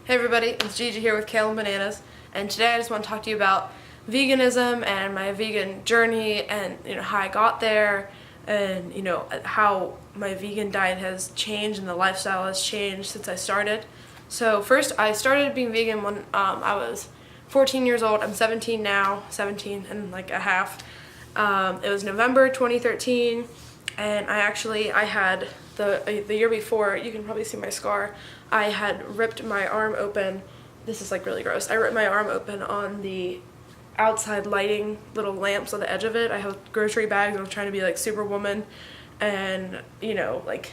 Hey everybody, it's Gigi here with Kale and Bananas, and today I just want to talk to you about veganism and my vegan journey and how I got there and how my vegan diet has changed and the lifestyle has changed since I started. So first, I started being vegan when I was 14 years old. I'm 17 now, 17 and like a half. It was November 2013, and I had the year before, you can probably see my scar, I had ripped my arm open. This is like really gross. I ripped my arm open on the outside lighting little lamps on the edge of it. I have grocery bags and I was trying to be like Superwoman, and like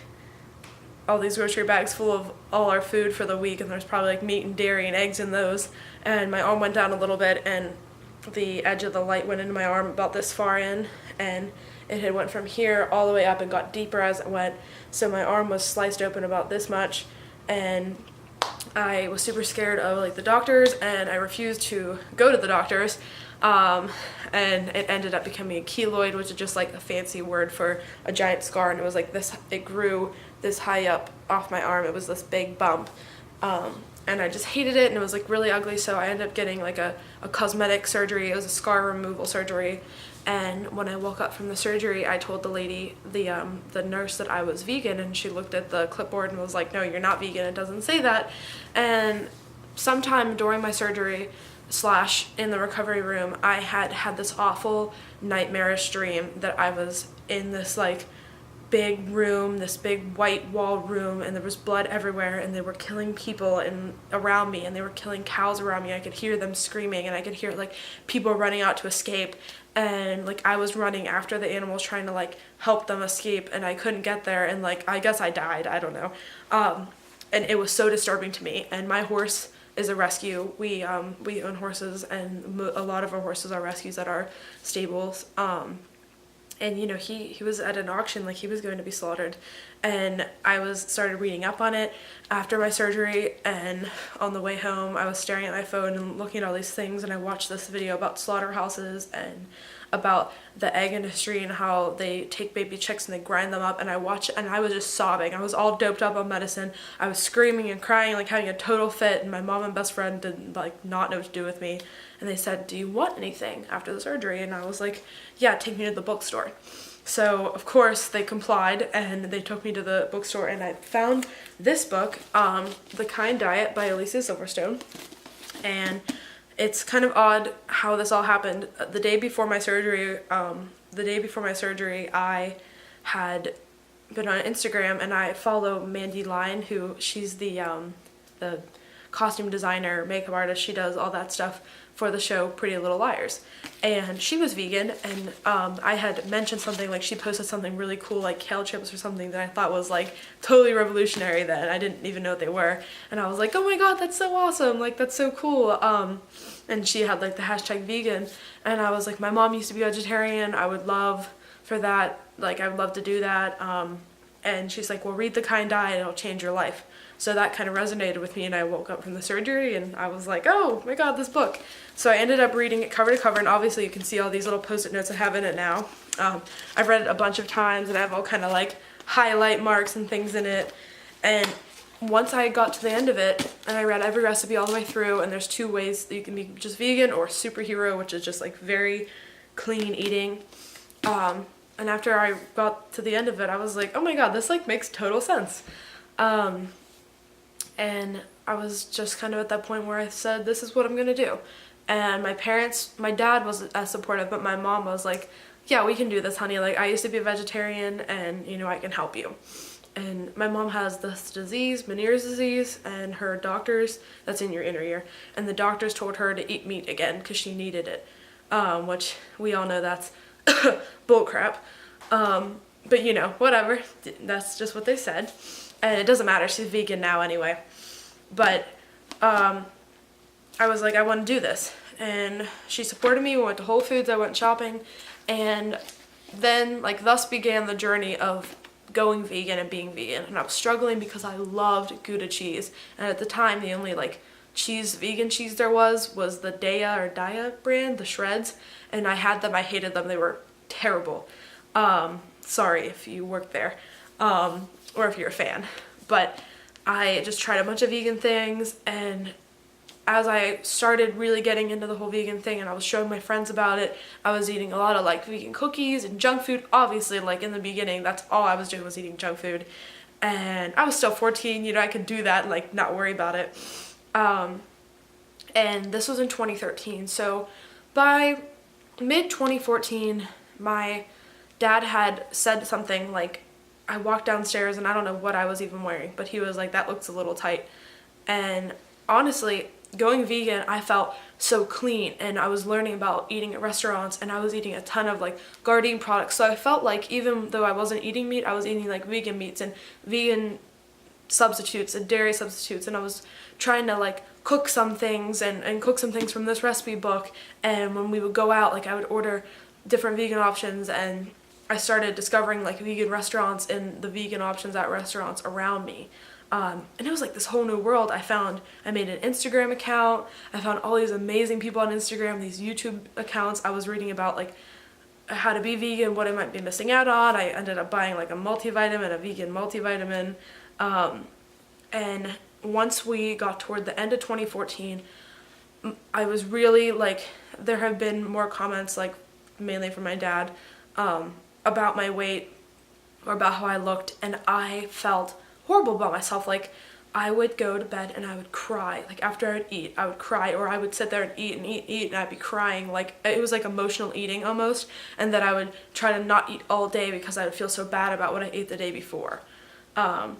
all these grocery bags full of all our food for the week, and there's probably like meat and dairy and eggs in those, and my arm went down a little bit and the edge of the light went into my arm about this far in, and it had went from here all the way up and got deeper as it went, so my arm was sliced open about this much, and I was super scared of like the doctors, and I refused to go to the doctors, and it ended up becoming a keloid, which is just like a fancy word for a giant scar, and it was like this, it grew this high up off my arm. It was this big bump, and I just hated it, and it was like really ugly, so I ended up getting like a cosmetic surgery. It was a scar removal surgery, and when I woke up from the surgery, I told the lady, the nurse, that I was vegan, and she looked at the clipboard and was like, no, you're not vegan, it doesn't say that. And sometime during my surgery / in the recovery room, I had this awful nightmarish dream that I was in this like big room, this big white wall room, and there was blood everywhere, and they were killing people around me, and they were killing cows around me. I could hear them screaming, and I could hear like people running out to escape, and like I was running after the animals trying to like help them escape, and I couldn't get there, and like I guess I died, I don't know. And it was so disturbing to me. And my horse is a rescue. We own horses, and a lot of our horses are rescues at our stables. And he was at an auction, like he was going to be slaughtered, and I started reading up on it after my surgery, and on the way home I was staring at my phone and looking at all these things, and I watched this video about slaughterhouses and about the egg industry and how they take baby chicks and they grind them up, and I watched it, and I was just sobbing. I was all doped up on medicine. I was screaming and crying, like having a total fit, and my mom and best friend didn't like not know what to do with me, and they said, do you want anything after the surgery? And I was like, yeah, take me to the bookstore. So of course they complied, and they took me to the bookstore, and I found this book, The Kind Diet by Alicia Silverstone. And it's kind of odd how this all happened. The day before my surgery, I had been on Instagram, and I follow Mandy Line, who she's the costume designer, makeup artist. She does all that stuff for the show Pretty Little Liars, and she was vegan, and I had mentioned something, like she posted something really cool like kale chips or something that I thought was like totally revolutionary then. I didn't even know what they were, and I was like, oh my god, that's so awesome, like that's so cool. And she had like the hashtag vegan, and I was like, my mom used to be vegetarian, I would love for that, like I would love to do that. And she's like, well, read The Kind Diet, it'll change your life. So that kind of resonated with me, and I woke up from the surgery and I was like, oh my god, this book. So I ended up reading it cover to cover, and obviously you can see all these little post-it notes I have in it now. I've read it a bunch of times, and I have all kind of like highlight marks and things in it. And once I got to the end of it, and I read every recipe all the way through, and there's 2 ways that you can be just vegan, or superhero, which is just like very clean eating. And after I got to the end of it, I was like, oh my god, this like makes total sense. And I was just kind of at that point where I said, this is what I'm gonna do. And my dad wasn't as supportive, but my mom was like, yeah, we can do this, honey. Like, I used to be a vegetarian, and I can help you. And my mom has this disease, Meniere's disease, and her doctors, that's in your inner ear, and the doctors told her to eat meat again because she needed it, which we all know that's bullcrap. But whatever, that's just what they said. And it doesn't matter, she's vegan now anyway. But I was like, I want to do this. And she supported me. We went to Whole Foods, I went shopping, and then like thus began the journey of going vegan and being vegan. And I was struggling because I loved Gouda cheese, and at the time the only like vegan cheese there was the Daiya brand, the shreds, and I had them. I hated them. They were terrible. Sorry if you work there, or if you're a fan, but I just tried a bunch of vegan things, and as I started really getting into the whole vegan thing and I was showing my friends about it, I was eating a lot of like vegan cookies and junk food. Obviously, like in the beginning, that's all I was doing was eating junk food. And I was still 14, you know, I could do that and like not worry about it. And this was in 2013. So by mid 2014, my dad had said something like, I walked downstairs and I don't know what I was even wearing, but he was like, that looks a little tight. And honestly, going vegan, I felt so clean, and I was learning about eating at restaurants, and I was eating a ton of like Gardein products. So I felt like even though I wasn't eating meat, I was eating like vegan meats and vegan substitutes and dairy substitutes, and I was trying to like cook some things and cook some things from this recipe book. And when we would go out, like I would order different vegan options, and I started discovering like vegan restaurants and the vegan options at restaurants around me. And it was like this whole new world. I made an Instagram account. I found all these amazing people on Instagram, these YouTube accounts. I was reading about like how to be vegan, what I might be missing out on. I ended up buying like a multivitamin, a vegan multivitamin. And once we got toward the end of 2014, I was really like, there have been more comments, like mainly from my dad, about my weight or about how I looked, and I felt horrible about myself. Like I would go to bed and I would cry. Like after I would eat, I would cry, or I would sit there and eat and eat and I'd be crying. Like it was like emotional eating almost, and that I would try to not eat all day because I would feel so bad about what I ate the day before. And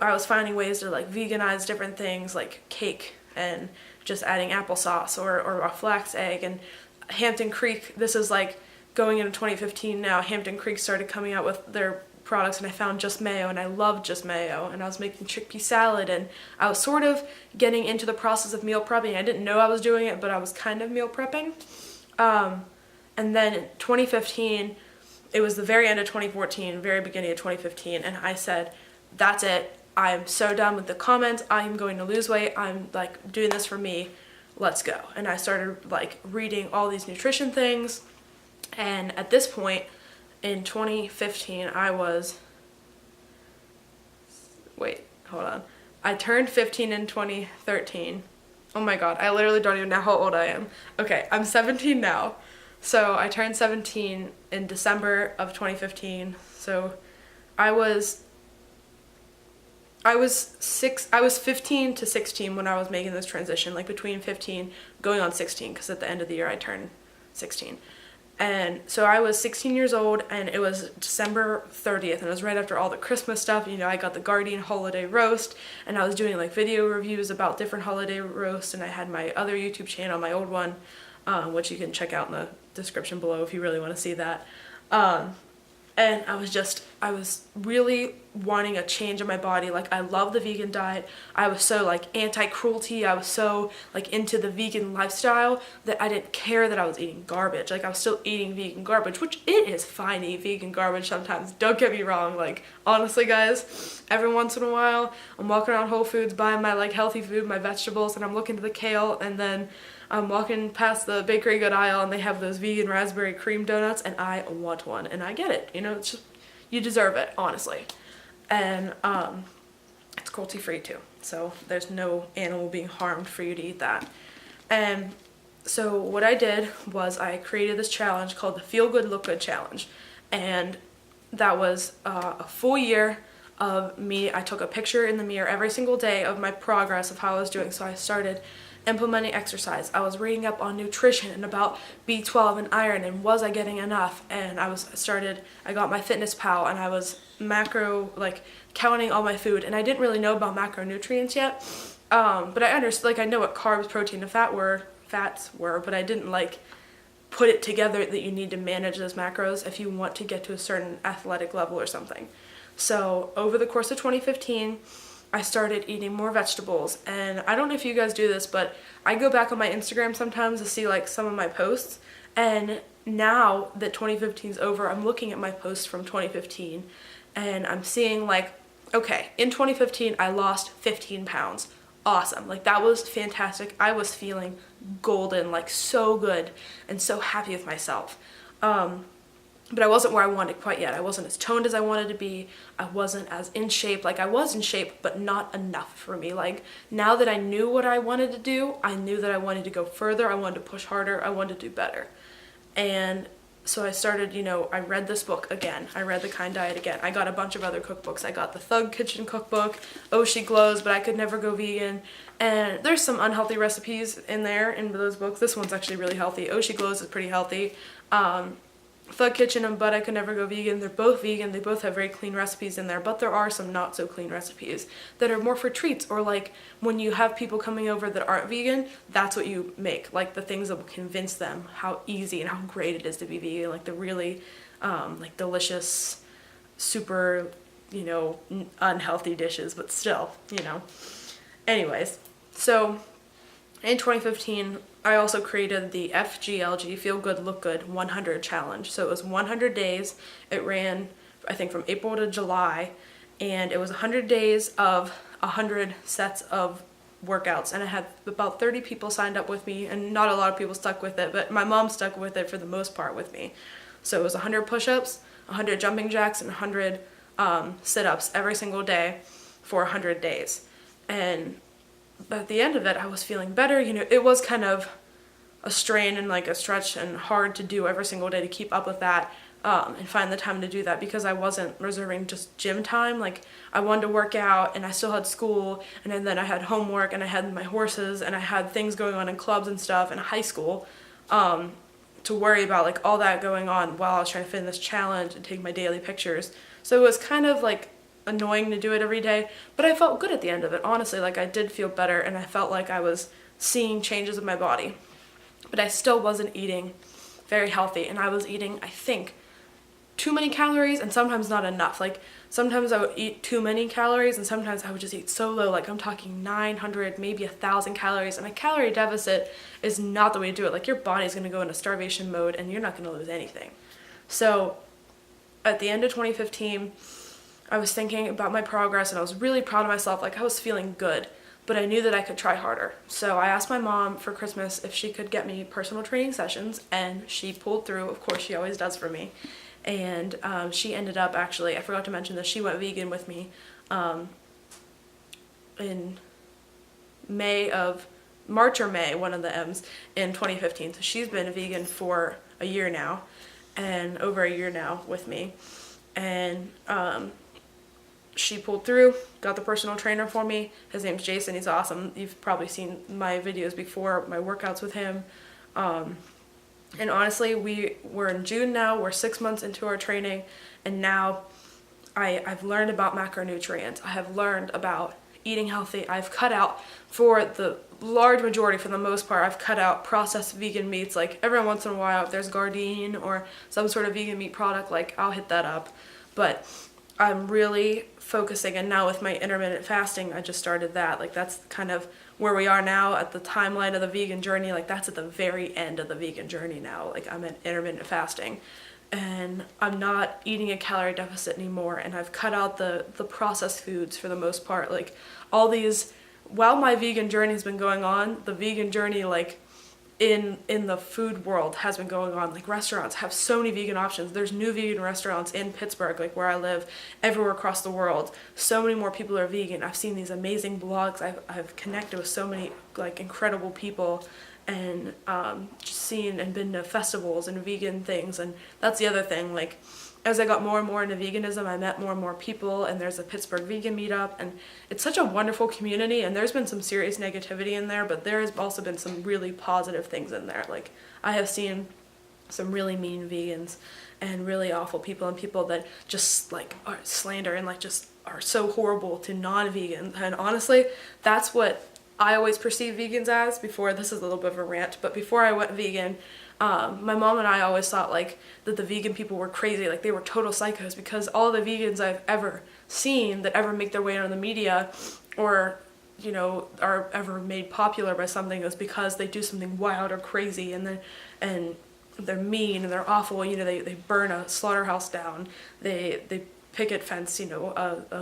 I was finding ways to like veganize different things like cake and just adding applesauce or a flax egg. And Hampton Creek, this is like going into 2015 now, Hampton Creek started coming out with their products, and I found Just Mayo, and I loved Just Mayo, and I was making chickpea salad, and I was sort of getting into the process of meal prepping. I didn't know I was doing it, but I was kind of meal prepping. And then in 2015, it was the very end of 2014, very beginning of 2015, and I said, that's it. I'm so done with the comments. I'm going to lose weight. I'm like doing this for me. Let's go. And I started like reading all these nutrition things, and at this point, in 2015, I turned 15 in 2013. Oh my god, I literally don't even know how old I am. Okay, I'm 17 now. So I turned 17 in December of 2015. So I was 15 to 16 when I was making this transition, like between 15 going on 16, because at the end of the year I turned 16. And so I was 16 years old, and it was December 30th, and it was right after all the Christmas stuff. You know, I got the Gardein holiday roast, and I was doing like video reviews about different holiday roasts, and I had my other YouTube channel, my old one, which you can check out in the description below if you really want to see that. And I was really wanting a change in my body. Like, I love the vegan diet. I was so like anti-cruelty. I was so like into the vegan lifestyle that I didn't care that I was eating garbage. Like, I was still eating vegan garbage, which it is fine to eat vegan garbage sometimes. Don't get me wrong. Like, honestly guys, every once in a while, I'm walking around Whole Foods buying my like healthy food, my vegetables, and I'm looking to the kale, and then I'm walking past the bakery good aisle and they have those vegan raspberry cream donuts, and I want one, and I get it. You know, it's just, you deserve it, honestly. And it's cruelty free too, so there's no animal being harmed for you to eat that. And so what I did was I created this challenge called the Feel Good Look Good Challenge, and that was a full year of me. I took a picture in the mirror every single day of my progress of how I was doing. So I started implementing exercise. I was reading up on nutrition and about B12 and iron and was I getting enough, and I got my FitnessPal, and I was like counting all my food, and I didn't really know about macronutrients yet, but I understood, like I know what carbs, protein, and fats were, but I didn't like put it together that you need to manage those macros if you want to get to a certain athletic level or something. So over the course of 2015, I started eating more vegetables, and I don't know if you guys do this, but I go back on my Instagram sometimes to see like some of my posts, and now that 2015 is over, I'm looking at my posts from 2015, and I'm seeing like, okay, in 2015 I lost 15 pounds. Awesome. Like, that was fantastic. I was feeling golden, like so good and so happy with myself. but I wasn't where I wanted quite yet. I wasn't as toned as I wanted to be. I wasn't as in shape. Like, I was in shape, but not enough for me. Like, now that I knew what I wanted to do, I knew that I wanted to go further. I wanted to push harder. I wanted to do better. And so I started, I read this book again. I read The Kind Diet again. I got a bunch of other cookbooks. I got the Thug Kitchen cookbook, Oh She Glows, but I could never go vegan. And there's some unhealthy recipes in there in those books. This one's actually really healthy. Oh She Glows is pretty healthy. Thug Kitchen and But I Could Never Go Vegan, they're both vegan. They both have very clean recipes in there, but there are some not so clean recipes that are more for treats, or like when you have people coming over that aren't vegan, that's what you make, like the things that will convince them how easy and how great it is to be vegan, like the really like delicious, super, unhealthy dishes, but still, Anyways, so in 2015, I also created the FGLG, Feel Good, Look Good 100 challenge. So it was 100 days. It ran, I think, from April to July, and it was 100 days of 100 sets of workouts, and I had about 30 people signed up with me, and not a lot of people stuck with it, but my mom stuck with it for the most part with me. So it was 100 push-ups, 100 jumping jacks, and 100 sit-ups every single day for 100 days. And at the end of it, I was feeling better. It was kind of a strain and like a stretch and hard to do every single day to keep up with that and find the time to do that, because I wasn't reserving just gym time. Like, I wanted to work out, and I still had school, and then I had homework, and I had my horses, and I had things going on in clubs and stuff in high school to worry about, like all that going on while I was trying to fit in this challenge and take my daily pictures. So it was kind of like annoying to do it every day, but I felt good at the end of it, honestly. Like, I did feel better, and I felt like I was seeing changes in my body, but I still wasn't eating very healthy, and I was eating, I think, too many calories and sometimes not enough. Like, sometimes I would eat too many calories, and sometimes I would just eat so low, like I'm talking 900, maybe 1,000 calories, and a calorie deficit is not the way to do it. Like, your body's going to go into starvation mode, and you're not going to lose anything. So at the end of 2015, I was thinking about my progress, and I was really proud of myself. Like, I was feeling good, but I knew that I could try harder. So I asked my mom for Christmas if she could get me personal training sessions, and she pulled through. Of course, she always does for me. And she ended up, actually, I forgot to mention this, she went vegan with me in March or May, one of the M's, in 2015. So she's been vegan for a year now, and over a year now with me. And she pulled through, got the personal trainer for me. His name's Jason. He's awesome. You've probably seen my videos before, my workouts with him. And honestly, we're in June now. We're 6 months into our training, and now I've learned about macronutrients. I have learned about eating healthy. I've cut out, for the large majority, for the most part, I've cut out processed vegan meats. Like, every once in a while, if there's Gardein or some sort of vegan meat product, like, I'll hit that up. But I'm really focusing, and now with my intermittent fasting, I just started that. Like, that's kind of where we are now at the timeline of the vegan journey. Like, that's at the very end of the vegan journey now. Like, I'm at intermittent fasting, and I'm not eating a calorie deficit anymore, and I've cut out the processed foods for the most part. Like, all these, while my vegan journey has been going on, the vegan journey, like, in the food world has been going on. Like, restaurants have so many vegan options. There's new vegan restaurants in Pittsburgh, like where I live, everywhere across the world. So many more people are vegan. I've seen these amazing blogs. I've connected with so many, like, incredible people, and just seen and been to festivals and vegan things. And that's the other thing, like, as I got more and more into veganism, I met more and more people, and there's a Pittsburgh vegan meetup, and it's such a wonderful community. And there's been some serious negativity in there, but there has also been some really positive things in there. Like, I have seen some really mean vegans and really awful people, and people that just, like, are slander and, like, just are so horrible to non-vegans. And honestly, that's what I always perceived vegans as before. This is a little bit of a rant, but before I went vegan, my mom and I always thought, like, that the vegan people were crazy, like they were total psychos, because all the vegans I've ever seen that ever make their way on the media or, are ever made popular by something is because they do something wild or crazy, and they're mean and they're awful. They burn a slaughterhouse down, they picket fence,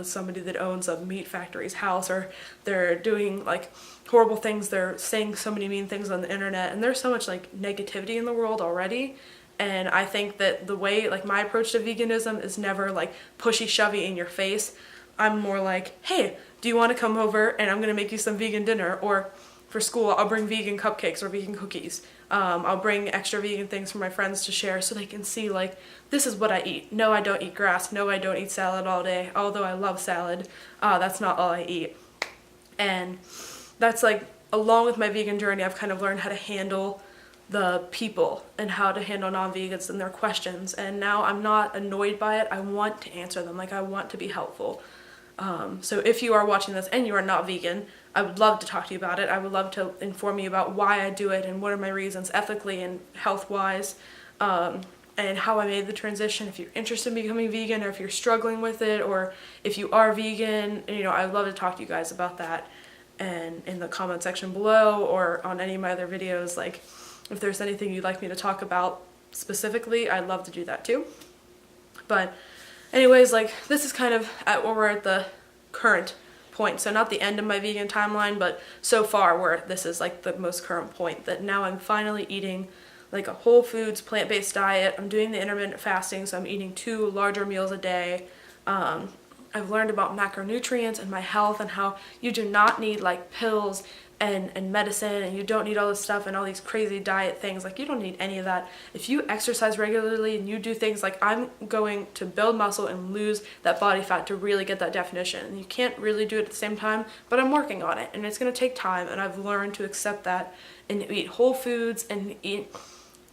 somebody that owns a meat factory's house, or they're doing, like, horrible things. They're saying so many mean things on the internet, and there's so much, like, negativity in the world already, And I think that the way, like, my approach to veganism is never like pushy shovey in your face. I'm more like, hey, do you want to come over and I'm gonna make you some vegan dinner? Or for school, I'll bring vegan cupcakes or vegan cookies. I'll bring extra vegan things for my friends to share so they can see, like, this is what I eat. No, I don't eat grass. No, I don't eat salad all day, although I love salad. That's not all I eat. And that's like, along with my vegan journey, I've kind of learned how to handle the people and how to handle non-vegans and their questions. And now I'm not annoyed by it. I want to answer them. Like, I want to be helpful. So if you are watching this and you are not vegan, I would love to talk to you about it. I would love to inform you about why I do it and what are my reasons ethically and health-wise, and how I made the transition. If you're interested in becoming vegan, or if you're struggling with it, or if you are vegan, you know, I'd love to talk to you guys about that. And in the comment section below, or on any of my other videos, like, if there's anything you'd like me to talk about specifically, I'd love to do that too. But anyways, like, this is kind of at where we're at the current point. So not the end of my vegan timeline, but so far where this is like the most current point, that now I'm finally eating like a whole foods plant-based diet. I'm doing the intermittent fasting, so I'm eating 2 larger meals a day. I've learned about macronutrients and my health, and how you do not need like pills and medicine, and you don't need all this stuff and all these crazy diet things. Like, you don't need any of that. If you exercise regularly and you do things like, I'm going to build muscle and lose that body fat to really get that definition. And you can't really do it at the same time, but I'm working on it, and it's going to take time, and I've learned to accept that and eat whole foods and eat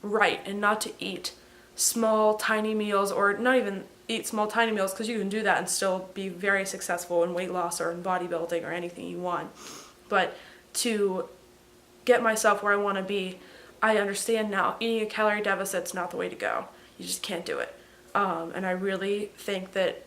right, and not to eat small tiny meals, or not even eat small tiny meals, because you can do that and still be very successful in weight loss or in bodybuilding or anything you want. But to get myself where I want to be, I understand now eating a calorie deficit's not the way to go. You just can't do it. And I really think that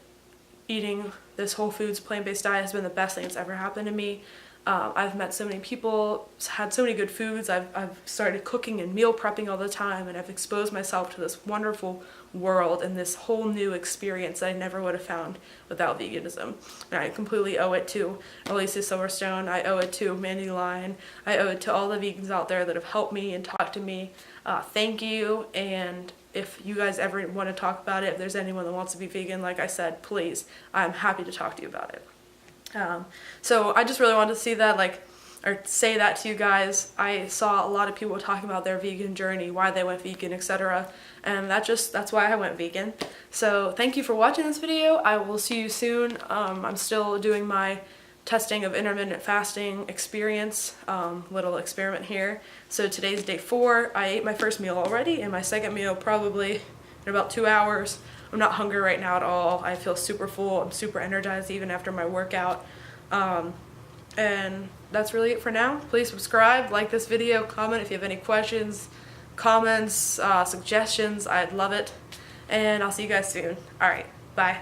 eating this whole foods plant-based diet has been the best thing that's ever happened to me. I've met so many people, had so many good foods. I've started cooking and meal prepping all the time, and I've exposed myself to this wonderful world and this whole new experience that I never would have found without veganism. And I completely owe it to Alicia Silverstone. I owe it to Mandy Lyon. I owe it to all the vegans out there that have helped me and talked to me. Thank you. And if you guys ever want to talk about it, if there's anyone that wants to be vegan, like I said, please, I'm happy to talk to you about it. So I just really wanted to see that, like, or say that to you guys. I saw a lot of people talking about their vegan journey, why they went vegan, etc. And that's why I went vegan. So thank you for watching this video. I will see you soon. I'm still doing my testing of intermittent fasting experience, little experiment here. So today's day 4. I ate my first meal already, and my second meal probably in about 2 hours. I'm not hungry right now at all. I feel super full. I'm super energized even after my workout. And that's really it for now. Please subscribe, like this video, comment if you have any questions, comments, suggestions. I'd love it. And I'll see you guys soon. Alright, bye.